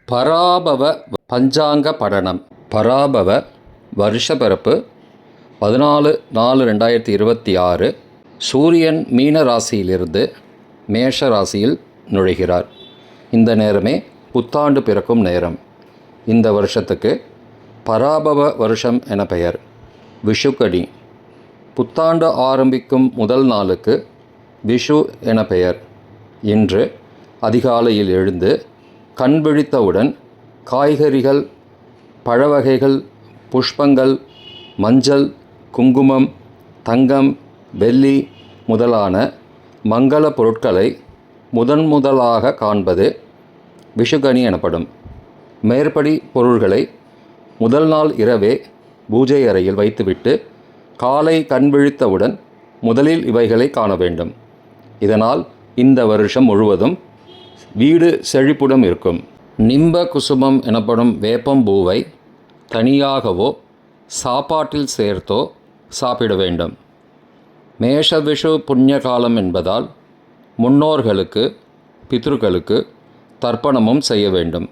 பராபவ பஞ்சாங்க படனம். பராபவ வருஷப்பிறப்பு 14/4/2026. சூரியன் மீன ராசியிலிருந்து மேஷ ராசியில் நுழைகிறார். இந்த நேரமே புத்தாண்டு பிறக்கும் நேரம். இந்த வருஷத்துக்கு பராபவ வருஷம் என பெயர். விஷுக்கணி. புத்தாண்டு ஆரம்பிக்கும் முதல் நாளுக்கு விஷு என பெயர். இன்று அதிகாலையில் எழுந்து கண் விழித்தவுடன் காய்கறிகள், பழவகைகள், புஷ்பங்கள், மஞ்சள், குங்குமம், தங்கம், வெள்ளி முதலான மங்கள பொருட்களை முதலாக காண்பது விஷுக்கணி எனப்படும். மேற்படி பொருள்களை முதல் நாள் இரவே பூஜை அறையில் வைத்துவிட்டு காலை கண் விழித்தவுடன் முதலில் இவைகளை காண வேண்டும். இதனால் இந்த வருஷம் முழுவதும் வீடு செழிப்புடன் இருக்கும். நிம்ப குசுமம் எனப்படும் வேப்பம்பூவை தனியாகவோ சாப்பாட்டில் சேர்த்தோ சாப்பிட வேண்டும். மேஷ விஷு புண்ணிய காலம் என்பதால் முன்னோர்களுக்கு, பித்ருக்களுக்கு தர்ப்பணமும் செய்ய வேண்டும்.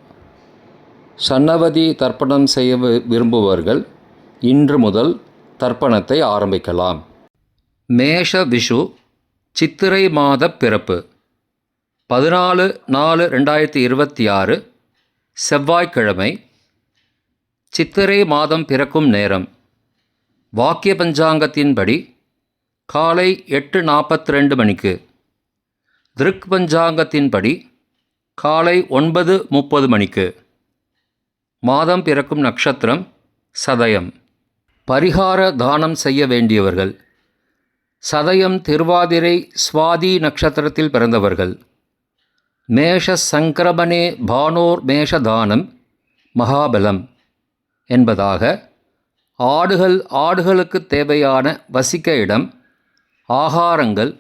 சன்னவதி தர்ப்பணம் செய்ய விரும்புபவர்கள் இன்று முதல் தர்ப்பணத்தை ஆரம்பிக்கலாம். மேஷ விஷு சித்திரை மாத பிறப்பு 14/4/2026 செவ்வாய்க்கிழமை. சித்திரை மாதம் பிறக்கும் நேரம் வாக்கிய பஞ்சாங்கத்தின்படி காலை 8:42 மணிக்கு, திருக் பஞ்சாங்கத்தின்படி காலை 9:30 மணிக்கு. மாதம் பிறக்கும் நட்சத்திரம் சதயம். பரிகார தானம் செய்ய வேண்டியவர்கள் சதயம், திருவாதிரை, சுவாதி நட்சத்திரத்தில் பிறந்தவர்கள். மேஷ சங்கிரமணே பானோர் மேஷதானம் மகாபலம் என்பதாக ஆடுகளுக்கு தேவையான வசிக்க இடம், ஆகாரங்கள்,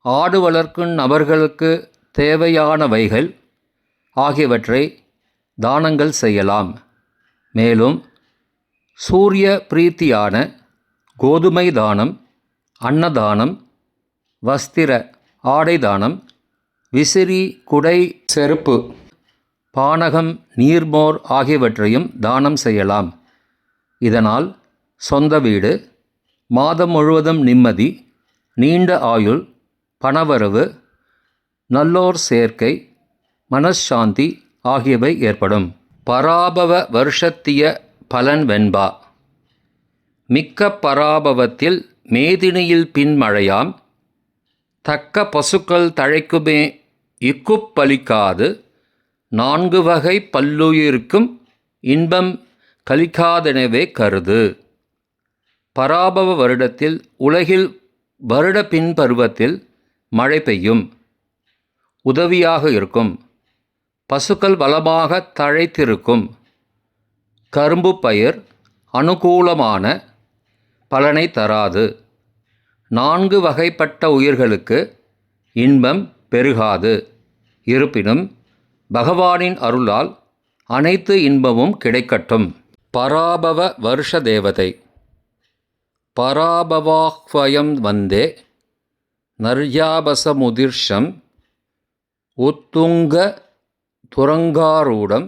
ஆடு வளர்க்கும் நபர்களுக்கு தேவையானவைகள் ஆகியவற்றை தானங்கள் செய்யலாம். மேலும் சூரிய பிரீத்தியான கோதுமை தானம், அன்னதானம், வஸ்திர ஆடை தானம், விசிறி, குடை, செருப்பு, பானகம், நீர்மோர் ஆகியவற்றையும் தானம் செய்யலாம். இதனால் சொந்த வீடு, மாதம் முழுவதும் நிம்மதி, நீண்ட ஆயுள், பணவரவு, நல்லோர் சேர்க்கை, மனசாந்தி ஆகியவை ஏற்படும். பராபவ வருஷத்திய பலன் வெண்பா. மிக்க பராபவத்தில் மேதினியில் பின்மழையாம், தக்க பசுக்கள் தழைக்குமே இக்குப்பலிக்காது, 4 வகை பல்லுயிருக்கும் இன்பம் கலிக்காதெனவே கருது. பராபவ வருடத்தில் உலகில் வருட பின்பருவத்தில் மழை பெய்யும், உதவியாக இருக்கும். பசுக்கள் பலமாக தழைத்திருக்கும். கரும்பு பயிர் அனுகூலமான பலனை தராது. 4 வகைப்பட்ட உயிர்களுக்கு இன்பம் பெருகாது. இருப்பினும் பகவானின் அருளால் அனைத்து இன்பமும் கிடைக்கட்டும். பராபவ வருஷ தேவதை. பராபவாஹ்வயம் வந்தே நர்யாபசமுதிர்ஷம் உத்துங்க துரங்காரூடம்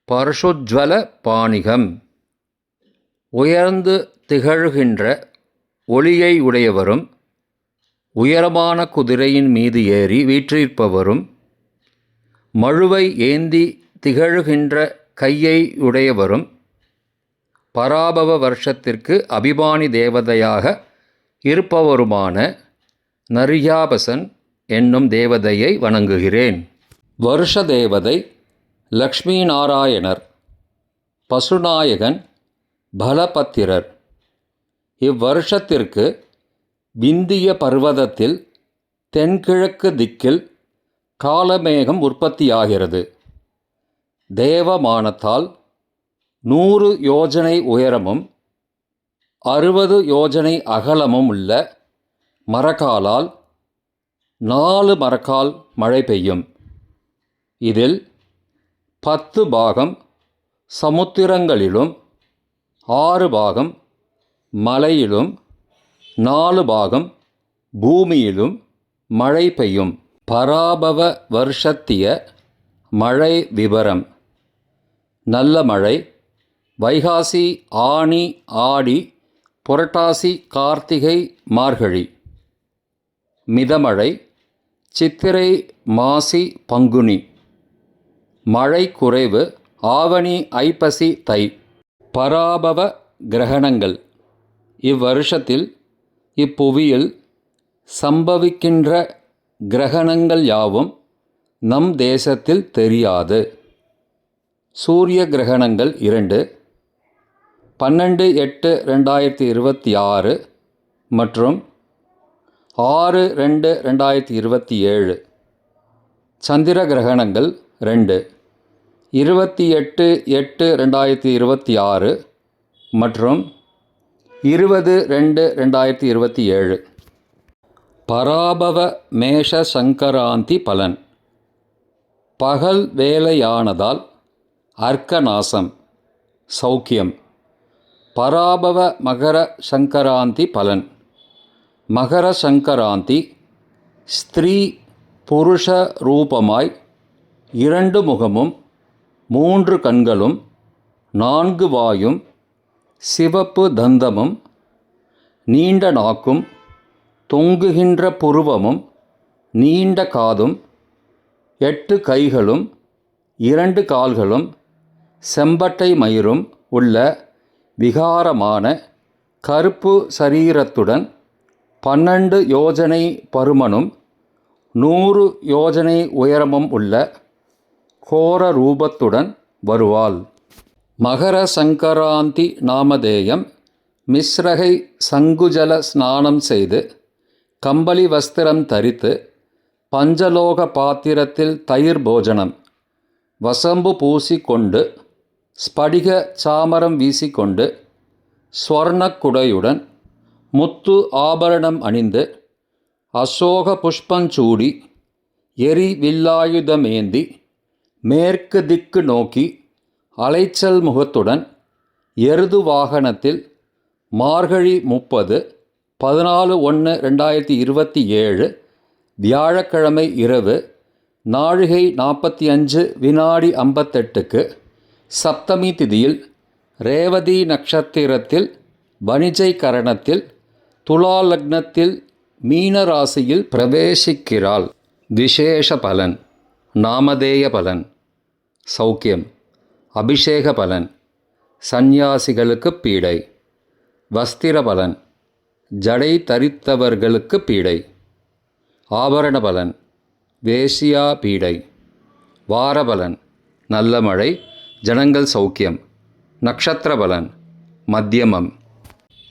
பரசுஜ்வல பாணிகம். உயர்ந்து திகழ்கின்ற ஒளியை உடையவரும், உயரமான குதிரையின் மீது ஏறி வீற்றிருப்பவரும், மழுவை ஏந்தி திகழ்கின்ற கையை உடையவரும், பராபவ வருஷத்திற்கு அபிமானி தேவதையாக இருப்பவருமான நர்யாபசன் என்னும் தேவதையை வணங்குகிறேன். வருஷ தேவதை லக்ஷ்மி நாராயணர், பசுநாயகன் பலபத்திரர். இவ்வருஷத்திற்கு விந்திய பர்வதத்தில் தென்கிழக்கு திக்கில் காலமேகம் உற்பத்தியாகிறது. தேவமானத்தால் 100 யோஜனை உயரமும் 60 யோஜனை அகலமும் உள்ள மரக்காலால் 4 மரக்கால் மழை பெய்யும். இதில் 10 பாகம் சமுத்திரங்களிலும், 6 பாகம் மலையிலும், 4 பாகம் பூமியிலும் மழை பெய்யும். பராபவ வருஷத்திய மழை விபரம். நல்ல மழை வைகாசி ஆனி ஆடி புரட்டாசி கார்த்திகை மார்கழி. மிதமழை சித்திரை மாசி பங்குனி. மழை குறைவு ஆவணி ஐப்பசி தை. பராபவ கிரகணங்கள். இவ்வருஷத்தில் இப்புவியில் சம்பவிக்கின்ற கிரகணங்கள் யாவும் நம் தேசத்தில் தெரியாது. சூரிய கிரகணங்கள் 2 12/8/2026 மற்றும் 6/2/2027. சந்திர கிரகணங்கள் 2 28/8/2026 மற்றும் 20/2/2027. பராபவ மேஷ சங்கராந்தி பலன். பகல் வேலையானதால் அர்க்கநாசம் சௌக்கியம். பராபவ மகர சங்கராந்தி பலன். மகர சங்கராந்தி ஸ்திரீ புருஷ ரூபமாய் 2 முகமும் 3 கண்களும் 4 வாயும் சிவப்பு தந்தமும் நீண்ட நாக்கும் தொங்குகின்ற புருவமும் நீண்ட காதும் 8 கைகளும் 2 கால்களும் செம்பட்டை மயிரும் உள்ள விகாரமான கருப்பு சரீரத்துடன் 12 யோஜனை பருமனும் 100 யோஜனை உயரமும் உள்ள கோர ரூபத்துடன் வருவாள். மகர சங்கராந்தி நாமதேயம் மிஸ்ரகை சங்குஜல ஸ்நானம் செய்து கம்பளி வஸ்திரம் தரித்து பஞ்சலோக பாத்திரத்தில் தயிர் போஜனம் வசம்பு பூசிக்கொண்டு ஸ்படிக சாமரம் வீசிக்கொண்டு ஸ்வர்ணக்குடையுடன் முத்து ஆபரணம் அணிந்து அசோக புஷ்பஞ்சூடி எரி வில்லாயுதமேந்தி மேற்கு திக்கு நோக்கி அலைச்சல் முகத்துடன் எருது வாகனத்தில் மார்கழி 30/14/2027 வியாழக்கிழமை இரவு நாழிகை 45:58 சப்தமி திதியில் ரேவதி நட்சத்திரத்தில் வணிஜை கரணத்தில் துலா லக்னத்தில் மீன ராசியில் பிரவேசிக்கிறாள். விசேஷ பலன். நாமதேய பலன் சௌக்கியம். அபிஷேக பலன் சந்நியாசிகளுக்கு பீடை. வஸ்திர பலன் ஜடை தரித்தவர்களுக்கு பீடை. ஆபரண பலன் வேசியா பீடை. வாரபலன் நல்ல மழை ஜனங்கள் சௌக்கியம். நக்ஷத்திர பலன் மத்தியமம்.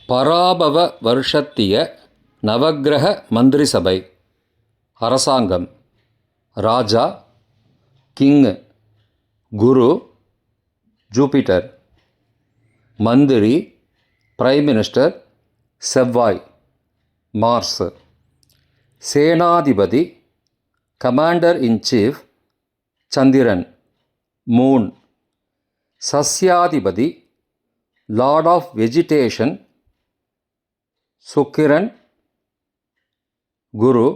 பராபவ வருஷத்திய நவக்கிரக மந்திரி சபை. அரசாங்கம் ராஜா கிங் குரு ஜூபிட்டர். மந்திரி பிரைம் மினிஸ்டர் செவ்வாய் மார்ஸ். சேனாதிபதி commander in chief Chandran Moon. சஸ்யாதிபதி lord of vegetation Sukkiran Guru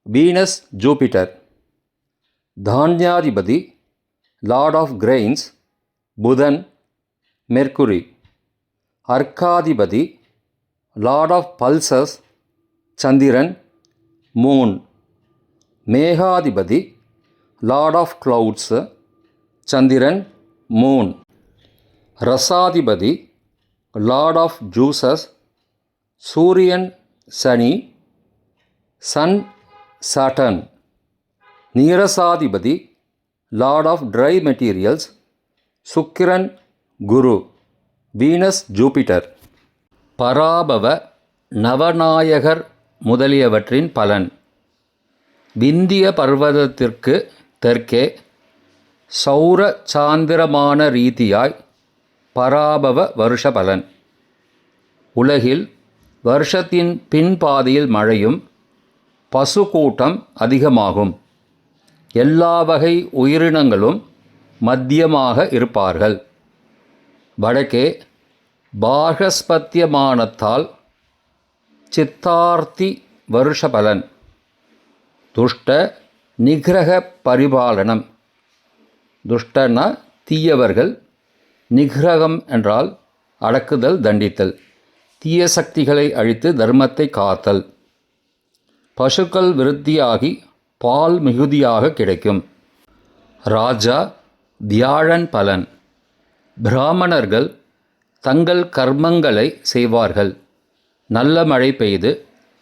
Venus Jupiter. தானியாதிபதி lord of grains Budhan Mercury. அர்க்காதிபதி lord of pulses Chandran Moon. மேகாதிபதி lord of clouds Chandran Moon. ரசாதிபதி lord of juices Suriyan Sani Sun Saturn. நீரசாதிபதி lord of dry materials Sukkiran Guru Venus Jupiter. Parabhava நவநாயகர் முதலியவற்றின் பலன். விந்திய பர்வதத்திற்கு தெற்கே சௌர சாந்திரமான ரீதியாய் பராபவ வருஷ பலன். உலகில் வருஷத்தின் பின்பாதியில் மழையும் பசு கூட்டம் அதிகமாகும். எல்லா வகை உயிரினங்களும் மத்தியமாக இருப்பார்கள். வடக்கே பாகஸ்பத்தியமானத்தால் சித்தார்த்தி வருஷ பலன். துஷ்ட நிகிரக பரிபாலனம். துஷ்டனா தீயவர்கள், நிகிரகம் என்றால் அடக்குதல், தண்டித்தல், தீய சக்திகளை அழித்து தர்மத்தை காத்தல். பசுக்கள் விருத்தியாகி பால் மிகுதியாக கிடைக்கும். ராஜா வியாழன் பலன். பிராமணர்கள் தங்கள் கர்மங்களை செய்வார்கள். நல்ல மழை பெய்து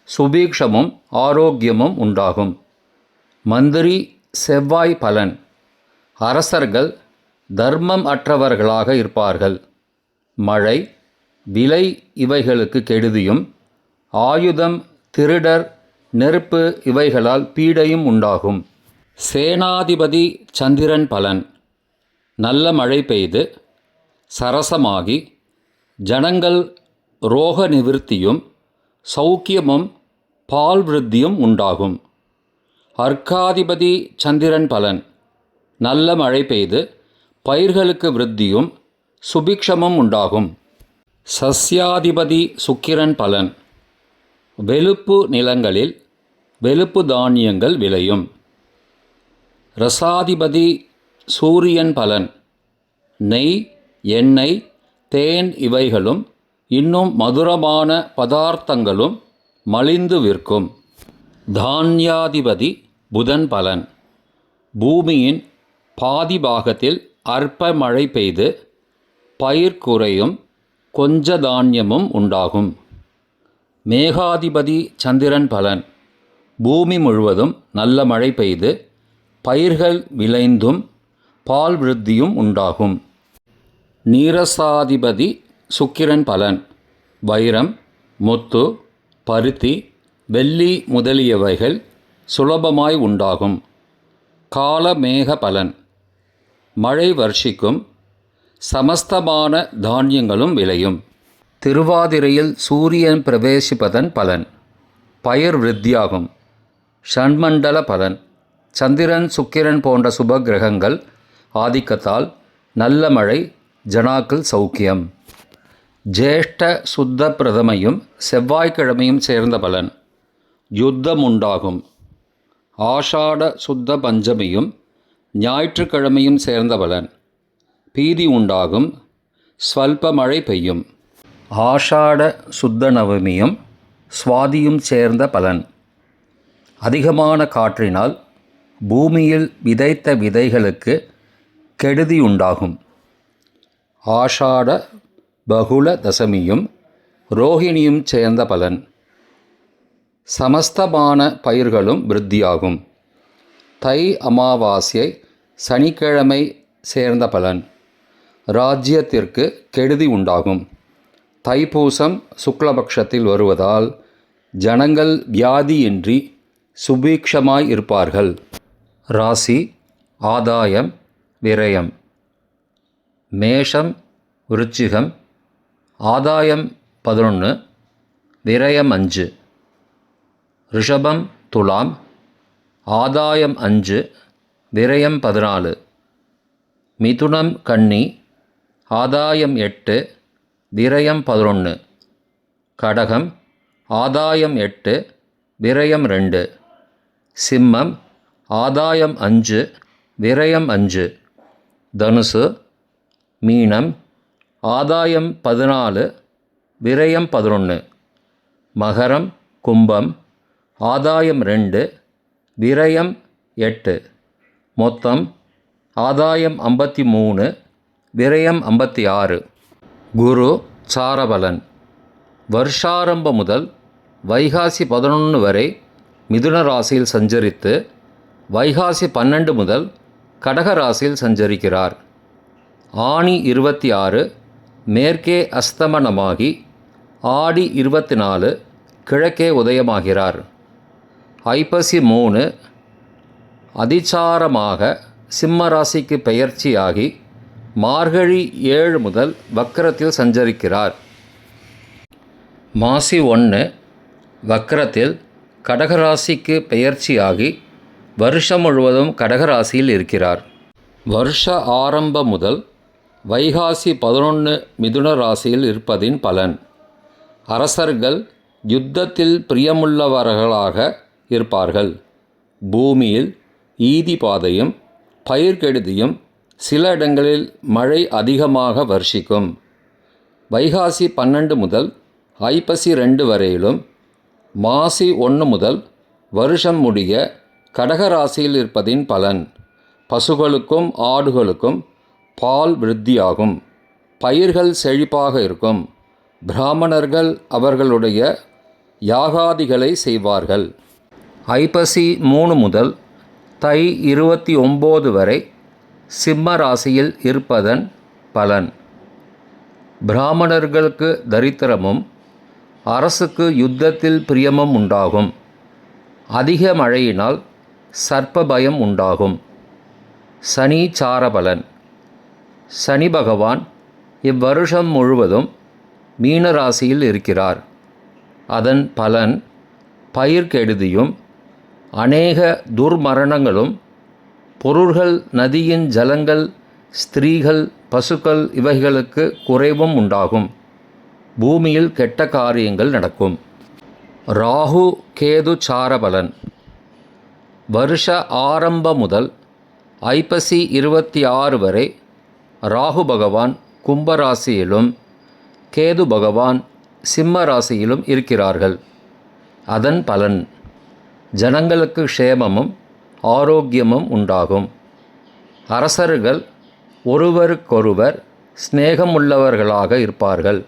சுபீக்ஷமும் ஆரோக்கியமும் உண்டாகும். மந்திரி செவ்வாய் பலன். அரசர்கள் தர்மம் அற்றவர்களாக இருப்பார்கள். மழை, விலை இவைகளுக்கு கெடுதியும், ஆயுதம், திருடர், நெருப்பு இவைகளால் பீடையும் உண்டாகும். சேனாதிபதி சந்திரன் பலன். நல்ல மழை பெய்து சரசமாகி ஜனங்கள் ரோக நிவிருத்தியும் சௌக்கியமும் பால் விருத்தியும் உண்டாகும். அர்க்காதிபதி சந்திரன் பலன். நல்ல மழை பெய்து பயிர்களுக்கு விருத்தியும் சுபிக்ஷமும் உண்டாகும். சஸ்யாதிபதி சுக்கிரன் பலன். வெளுப்பு நிலங்களில் வெளுப்பு தானியங்கள் விளையும். ரசாதிபதி சூரியன் பலன். நெய், எண்ணெய், தேன் இவைகளும் இன்னும் மதுரமான பதார்த்தங்களும் மலிந்து விற்கும். தான்யாதிபதி புதன் பலன். பூமியின் பாதி பாகத்தில் அற்ப மழை பெய்து பயிர் குறையும், கொஞ்ச தானியமும் உண்டாகும். மேகாதிபதி சந்திரன் பலன். பூமி முழுவதும் நல்ல மழை பெய்து பயிர்கள் விளைந்தும் பால் விருத்தியும் உண்டாகும். நீரசாதிபதி சுக்கிரன் பலன். வைரம், முத்து, பருத்தி, வெள்ளி முதலியவைகள் சுலபமாய் உண்டாகும். காலமேக பலன். மழை வர்ஷிக்கும், சமஸ்தமான தானியங்களும் விளையும். திருவாதிரையில் சூரியன் பிரவேசிப்பதன் பலன். பயிர் விருத்தியாகும். ஷண்மண்டல பலன். சந்திரன், சுக்கிரன் போன்ற சுப கிரகங்கள் ஆதிக்கத்தால் நல்ல மழை, ஜனாக்கள் சௌக்கியம். ஜேஷ்ட சுத்த பிரதமையும் செவ்வாய்க்கிழமையும் சேர்ந்த பலன். யுத்தம் உண்டாகும். ஆஷாட சுத்த பஞ்சமியும் ஞாயிற்றுக்கிழமையும் சேர்ந்த பலன். பீதி உண்டாகும். ஸ்வல்ப மழை பெய்யும். ஆஷாட சுத்த நவமியும் சுவாதியும் சேர்ந்த பலன். அதிகமான காற்றினால் பூமியில் விதைத்த விதைகளுக்கு கெடுதி உண்டாகும். ஆஷாட பகுள தசமியும் ரோஹிணியும் சேர்ந்த பலன். சமஸ்தமான பயிர்களும் விருத்தியாகும். தை அமாவாசை சனிக்கிழமை சேர்ந்த பலன். ராஜ்யத்திற்கு கெடுதி உண்டாகும். தைப்பூசம் சுக்லபக்ஷத்தில் வருவதால் ஜனங்கள் வியாதியின்றி சுபீக்ஷமாய் இருப்பார்கள். ராசி ஆதாயம், விரயம். மேஷம், விருச்சிகம். ஆதாயம் 11, விரயம் 5. ரிஷபம், துலாம். ஆதாயம் 5, விரயம் 14. மிதுனம், கன்னி. ஆதாயம் 8, விரயம் 11. கடகம், ஆதாயம் 8, விரயம் 2. சிம்மம், ஆதாயம் 5, விரயம் 5. தனுசு, மீனம். ஆதாயம் 14, விரயம் 11. மகரம், கும்பம். ஆதாயம் 2, விரயம் 8. மொத்தம் ஆதாயம் 53, விரயம் 56. குரு சாரபலன். வருஷாரம்பம் முதல் வைகாசி 11 வரை மிதுன ராசியில் சஞ்சரித்து வைகாசி 12 முதல் கடக ராசியில் சஞ்சரிக்கிறார். ஆனி 26 மேற்கே அஸ்தமனமாகி ஆடி 24 கிழக்கே உதயமாகிறார். ஐப்பசி 3 அதிசாரமாக சிம்ம ராசிக்கு பெயர்ச்சியாகி மார்கழி 7 முதல் வக்கரத்தில் சஞ்சரிக்கிறார். மாசி 1 வக்கரத்தில் கடகராசிக்கு பெயர்ச்சியாகி வருஷம் முழுவதும் கடகராசியில் இருக்கிறார். வருஷ ஆரம்பம் முதல் வைகாசி 11 மிதுன ராசியில் இருப்பதின் பலன். அரசர்கள் யுத்தத்தில் பிரியமுள்ளவர்களாக இருப்பார்கள். பூமியில் ஈதி பாதையும் பயிர்கெடுதியும் சில இடங்களில் மழை அதிகமாக வர்ஷிக்கும். வைகாசி 12 முதல் ஐப்பசி 2 வரையிலும், மாசி 1 முதல் வருஷம் முடிய கடகராசியில் இருப்பதின் பலன். பசுகளுக்கும் ஆடுகளுக்கும் பால் விருத்தியாகும். பயிர்கள் செழிப்பாக இருக்கும். பிராமணர்கள் அவர்களுடைய யாகாதிகளை செய்வார்கள். ஐப்பசி 3 முதல் தை 29 வரை சிம்ம ராசியில் இருப்பதன் பலன். பிராமணர்களுக்கு தரித்திரமும் அரசுக்கு யுத்தத்தில் பிரியமும் உண்டாகும். அதிக மழையினால் சர்ப்ப பயம் உண்டாகும். சனி சாரபலன். சனி பகவான் இவ்வருஷம் முழுவதும் மீனராசியில் இருக்கிறார். அதன் பலன் பயிர்கெடுதியும் அநேக துர்மரணங்களும், பொருள்கள், நதியின் ஜலங்கள், ஸ்திரீகள், பசுக்கள் இவைகளுக்கு குறைவும் உண்டாகும். பூமியில் கெட்ட காரியங்கள் நடக்கும். ராகு கேது சாரபலன். வருஷ ஆரம்பம் முதல் ஐப்பசி 26 வரை ராகு பகவான் கும்பராசியிலும் கேது பகவான் சிம்ம ராசியிலும் இருக்கிறார்கள். அதன் பலன் ஜனங்களுக்கு க்ஷேமமும் ஆரோக்கியமும் உண்டாகும். அரசர்கள் ஒருவருக்கொருவர் சிநேகமுள்ளவர்களாக இருப்பார்கள்.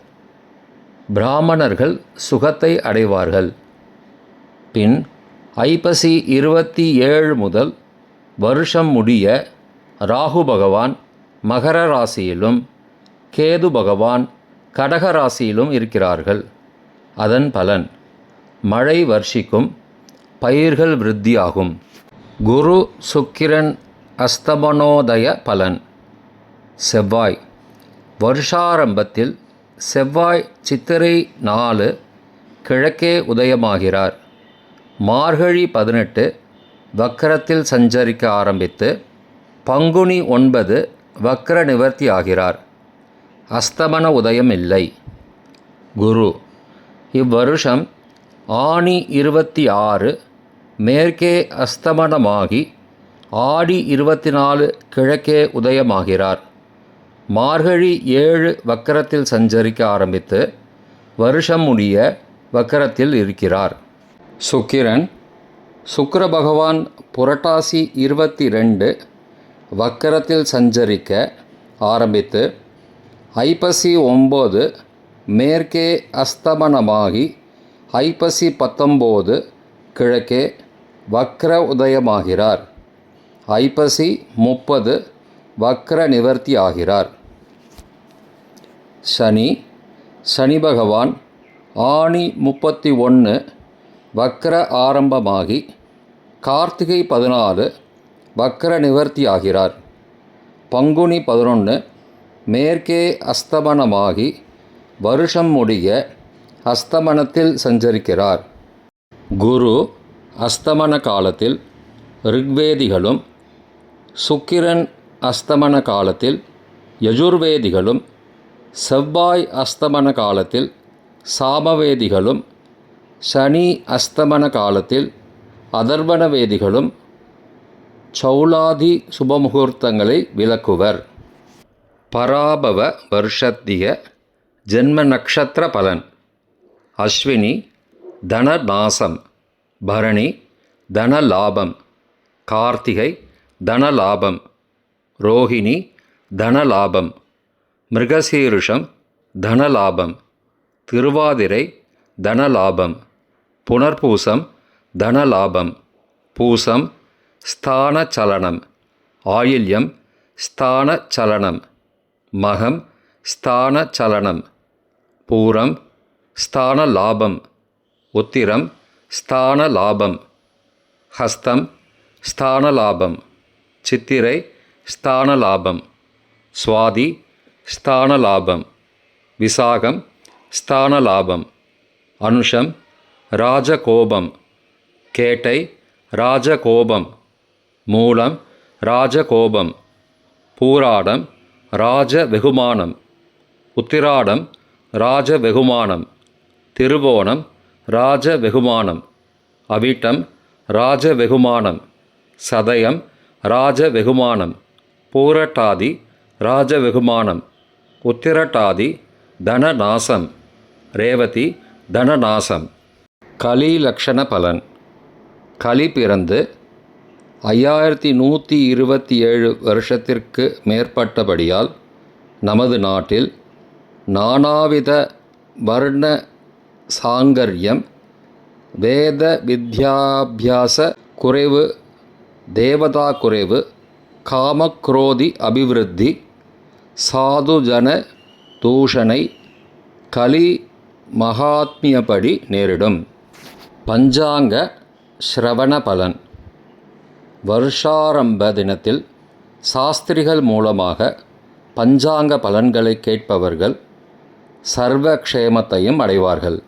பிராமணர்கள் சுகத்தை அடைவார்கள். பின் ஐப்பசி 27 முதல் வருஷம் முடிய ராகு பகவான் மகர ராசியிலும் கேது பகவான் கடக ராசியிலும் இருக்கிறார்கள். அதன் பலன் மழை வர்ஷிக்கும். பயிர்கள் விருத்தியாகும். குரு சுக்கிரன் அஸ்தமனோதய பலன். செவ்வாய். வருஷாரம்பத்தில் செவ்வாய் சித்திரை 4 கிழக்கே உதயமாகிறார். மார்கழி 18 வக்கரத்தில் சஞ்சரிக்க ஆரம்பித்து பங்குனி 9 வக்கர நிவர்த்தி ஆகிறார். அஸ்தமன உதயம் இல்லை. குரு இவ்வருஷம் ஆனி 26 மேற்கே அஸ்தமனமாகி ஆடி 24 கிழக்கே உதயமாகிறார். மார்கழி 7 வக்கரத்தில் சஞ்சரிக்க ஆரம்பித்து வருஷம் முடிய வக்கரத்தில் இருக்கிறார். சுக்கிரன். சுக்கிர பகவான் புரட்டாசி 22 வக்கரத்தில் சஞ்சரிக்க ஆரம்பித்து ஐப்பசி 9 மேற்கே அஸ்தமனமாகி ஐப்பசி 19 கிழக்கே வக்ர உதயமாகிறார். ஐப்பசி 30 வக்ர நிவர்த்தி ஆகிறார். சனி. சனி பகவான் ஆனி 31 வக்ர ஆரம்பமாகி கார்த்திகை 14 வக்ர நிவர்த்தி ஆகிறார். பங்குனி 11 மேற்கே அஸ்தமனமாகி வருஷம் முடிய அஸ்தமனத்தில் சஞ்சரிக்கிறார். குரு அஸ்தமன காலத்தில் ரிக்வேதிகளும், சுக்கிரன் அஸ்தமன காலத்தில் யஜுர்வேதிகளும், செவ்வாய் அஸ்தமன காலத்தில் சாமவேதிகளும், சனி அஸ்தமன காலத்தில் அதர்வணவேதிகளும் சௌலாதி சுபமுகூர்த்தங்களை விளக்குவர். பராபவ வருஷத்திய ஜென்ம நக்ஷத்திர பலன். அஸ்வினி தனநாசம். பரணி தனலாபம். கார்த்திகை தனலாபம். ரோஹிணி தனலாபம். மிருகசீருஷம் தனலாபம். திருவாதிரை தனலாபம். புனர்பூசம் தனலாபம். பூசம் ஸ்தான சலனம். ஆயில்யம் ஸ்தான சலனம். மகம் ஸ்தான சலனம். பூரம் ஸ்தான லாபம். உத்திரம் ஸ்தான லாபம். ஹஸ்தம் ஸ்தான லாபம். சித்திரை ஸ்தான லாபம். சுவாதி ஸ்தான லாபம். விசாகம் ஸ்தான லாபம். அனுஷம் ராஜகோபம். கேட்டை ராஜகோபம். மூலம் ராஜகோபம். பூராடம் ராஜ வெகுமானம். உத்திராடம் ராஜ வெகுமானம். திருவோணம் ராஜ வெகுமானம். அவிட்டம் ராஜ வெகுமானம். சதயம் ராஜ வெகுமானம். பூரட்டாதி ராஜவெகுமானம், உத்திரட்டாதி தனநாசம், ரேவதி தனநாசம். கலி லக்ஷண பலன். கலி பிறந்து 5127 வருஷத்திற்கு மேற்பட்டபடியால் நமது நாட்டில் நானாவித வர்ண சாங்கர்யம், வேத வித்யாபியாச குறைவு, தேவதா குறைவு, காமக்ரோதி அபிவிருத்தி, சாதுஜன தூஷணை, கலி மகாத்மியப்படி நேரிடும். பஞ்சாங்க ஸ்ரவண பலன். வருஷாரம்ப தினத்தில் சாஸ்திரிகள் மூலமாக பஞ்சாங்க பலன்களை கேட்பவர்கள் சர்வக்ஷேமத்தையும் அடைவார்கள்.